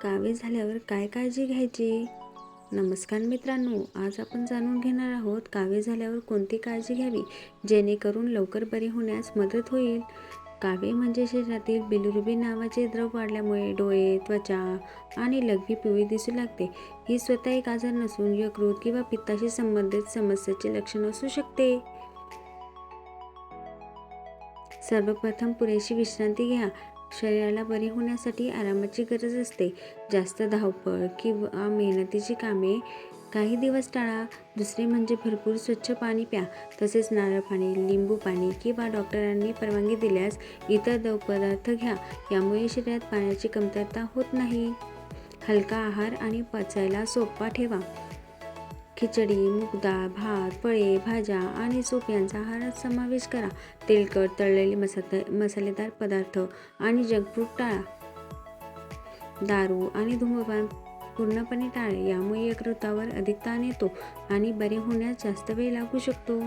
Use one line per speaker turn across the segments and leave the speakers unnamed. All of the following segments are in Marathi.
कावीळ झाल्यावर काय काळजी घ्यायची? नमस्कार मित्रांनो, आज आपण जाणून घेणार आहोत कावीळ झाल्यावर कोणती काळजी घ्यावी जेणेकरून लवकर बरे होण्यास मदत होईल. कावीळ म्हणजे शरीरातील बिलिरुबिन नावाचे द्रव वाढल्यामुळे डोळे, त्वचा आणि लघवी पिवळी दिसू लागते. ही स्वतः एक आजार नसून यकृत किंवा पित्ताशी संबंधित समस्येचे लक्षण असू शकते. सर्वप्रथम पुरेशी विश्रांती घ्या. शरीराला बरे होण्यासाठी आरामाची गरज असते. जास्त धावपळ किंवा मेहनतीची कामे काही दिवस टाळा. दुसरे म्हणजे भरपूर स्वच्छ पाणी प्या. तसेच नारळ पाणी, लिंबू पाणी किंवा डॉक्टरांनी परवानगी दिल्यास इतर द्रव पदार्थ घ्या. यामुळे शरीरात पाण्याची कमतरता होत नाही. हलका आहार आणि पचायला सोपा ठेवा. खिचडी, मूग डाळ, भात, फळे, भाज्या आणि सूप यांचा आहारात समावेश करा. तेलकट, तळलेले मसालेदार पदार्थ आणि जंक फूड टाळा. दारू आणि धूम्रपान पूर्णपणे टाळा. यामुळे यकृतावर अधिक ताण येतो आणि बरे होण्यास जास्त वेळ लागू शकतो.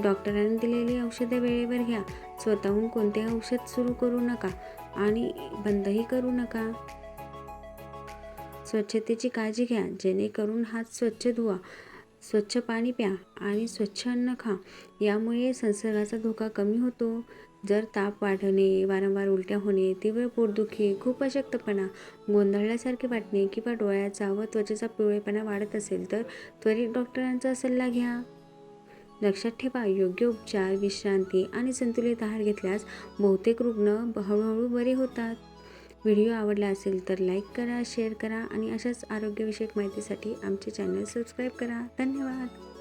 डॉक्टरांनी दिलेली औषधे वेळेवर घ्या. स्वतःहून कोणतेही औषध सुरू करू नका आणि बंदही करू नका. स्वच्छतेची काळजी घ्या. जेणेकरून हात स्वच्छ धुवा, स्वच्छ पाणी प्या आणि स्वच्छ अन्न खा. यामुळे संसर्गाचा धोका कमी होतो. जर ताप वाढणे, वारंवार उलट्या होणे, तीव्र पोटदुखी, खूप अशक्तपणा, गोंधळल्यासारखे वाटणे किंवा डोळ्याचा व त्वचेचा पिवळेपणा वाढत असेल तर त्वरित डॉक्टरांचा सल्ला घ्या. लक्षात ठेवा, योग्य उपचार, विश्रांती आणि संतुलित आहार घेतल्यास बहुतेक रुग्ण हळूहळू बरे होतात. व्हिडिओ आवडला असेल तर लाईक करा, शेअर करा आणि अशाच आरोग्यविषयक माहितीसाठी आमचे चॅनल सबस्क्राईब करा. धन्यवाद.